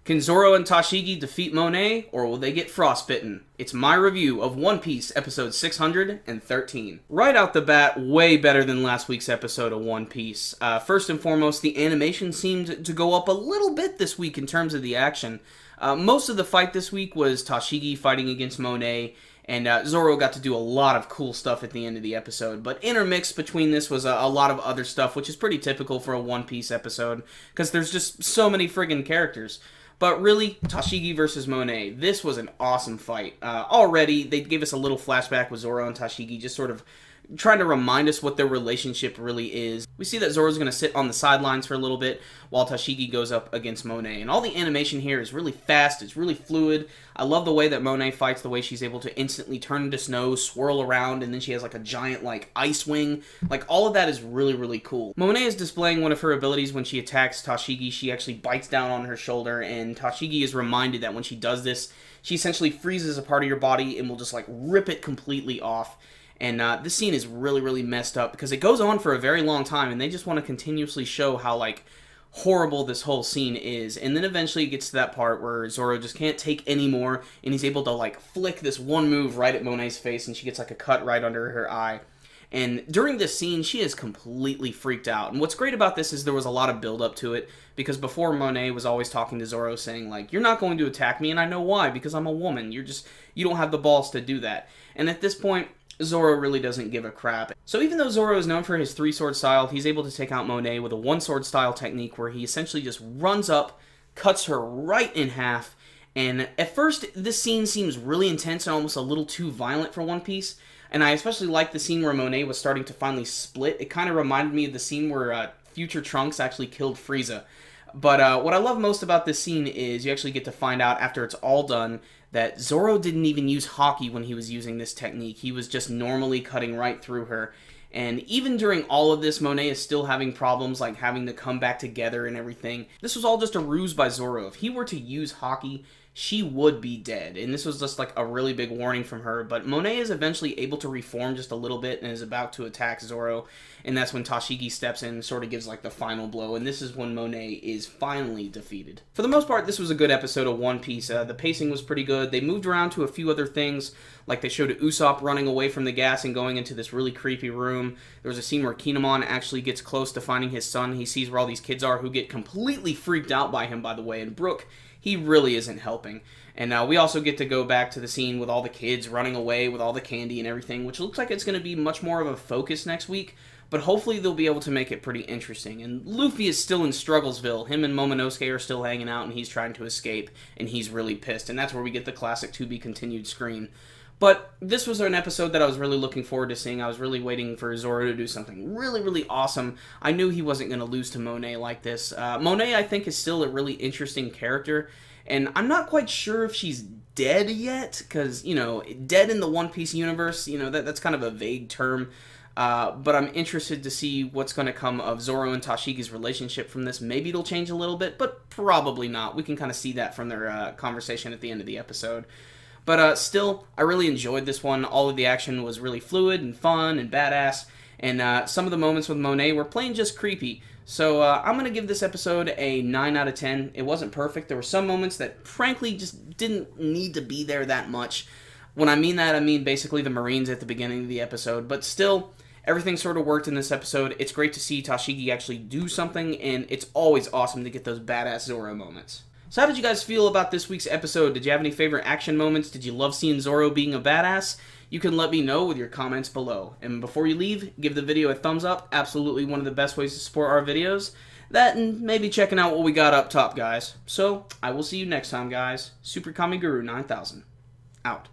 Can Zoro and Tashigi defeat Monet, or will they get frostbitten? It's my review of One Piece episode 613. Right out the bat, way better than last week's episode of One Piece. First and foremost, the animation seemed to go up a little bit this week in terms of the action. Most of the fight this week was Tashigi fighting against Monet, and Zoro got to do a lot of cool stuff at the end of the episode. But intermixed between this was a lot of other stuff, which is pretty typical for a One Piece episode, because there's just so many friggin' characters. But really, Tashigi versus Monet, this was an awesome fight. Already, they gave us a little flashback with Zoro and Tashigi, just sort of trying to remind us what their relationship really is. We see that Zoro's going to sit on the sidelines for a little bit while Tashigi goes up against Monet. And all the animation here is really fast, it's really fluid. I love the way that Monet fights, the way she's able to instantly turn into snow, swirl around, and then she has like a giant like ice wing. Like all of that is really, really cool. Monet is displaying one of her abilities when she attacks Tashigi. She actually bites down on her shoulder, and Tashigi is reminded that when she does this, she essentially freezes a part of your body and will just like rip it completely off. And this scene is really, really messed up because it goes on for a very long time, and they just want to continuously show how, like, horrible this whole scene is. And then eventually it gets to that part where Zoro just can't take any more, and he's able to, like, flick this one move right at Monet's face, and she gets, like, a cut right under her eye. And during this scene, she is completely freaked out. And what's great about this is there was a lot of build-up to it, because before Monet was always talking to Zoro saying, like, you're not going to attack me, and I know why, because I'm a woman. You don't have the balls to do that. And at this point, Zoro really doesn't give a crap. So even though Zoro is known for his three-sword style, he's able to take out Monet with a one-sword style technique where he essentially just runs up, cuts her right in half, and at first this scene seems really intense and almost a little too violent for One Piece, and I especially like the scene where Monet was starting to finally split. It kind of reminded me of the scene where future Trunks actually killed Frieza. But what I love most about this scene is you actually get to find out after it's all done that Zoro didn't even use Haki when he was using this technique. He was just normally cutting right through her. And even during all of this, Monet is still having problems, like having to come back together and everything. This was all just a ruse by Zoro. If he were to use Haki, she would be dead. And this was just like a really big warning from her. But Monet is eventually able to reform just a little bit and is about to attack Zoro. And that's when Tashigi steps in and sort of gives like the final blow. And this is when Monet is finally defeated. For the most part, this was a good episode of One Piece. The pacing was pretty good. They moved around to a few other things. Like they showed Usopp running away from the gas and going into this really creepy room. There was a scene where Kinemon actually gets close to finding his son. He sees where all these kids are who get completely freaked out by him, by the way. And Brook, he really isn't helping. And we also get to go back to the scene with all the kids running away with all the candy and everything, which looks like it's going to be much more of a focus next week. But hopefully they'll be able to make it pretty interesting. And Luffy is still in Strugglesville. Him and Momonosuke are still hanging out, and he's trying to escape, and he's really pissed. And that's where we get the classic to be continued scream. But this was an episode that I was really looking forward to seeing. I was really waiting for Zoro to do something really, really awesome. I knew he wasn't going to lose to Monet like this. Monet, I think, is still a really interesting character. And I'm not quite sure if she's dead yet, because, you know, dead in the One Piece universe, you know, that's kind of a vague term. But I'm interested to see what's going to come of Zoro and Tashigi's relationship from this. Maybe it'll change a little bit, but probably not. We can kind of see that from their conversation at the end of the episode. But still, I really enjoyed this one. All of the action was really fluid and fun and badass. And some of the moments with Monet were plain just creepy. So I'm going to give this episode a 9 out of 10. It wasn't perfect. There were some moments that, frankly, just didn't need to be there that much. When I mean that, I mean basically the Marines at the beginning of the episode. But still, everything sort of worked in this episode. It's great to see Tashigi actually do something, and it's always awesome to get those badass Zoro moments. So how did you guys feel about this week's episode? Did you have any favorite action moments? Did you love seeing Zoro being a badass? You can let me know with your comments below. And before you leave, give the video a thumbs up. Absolutely one of the best ways to support our videos. That and maybe checking out what we got up top, guys. So, I will see you next time, guys. Super Kami Guru 9000. Out.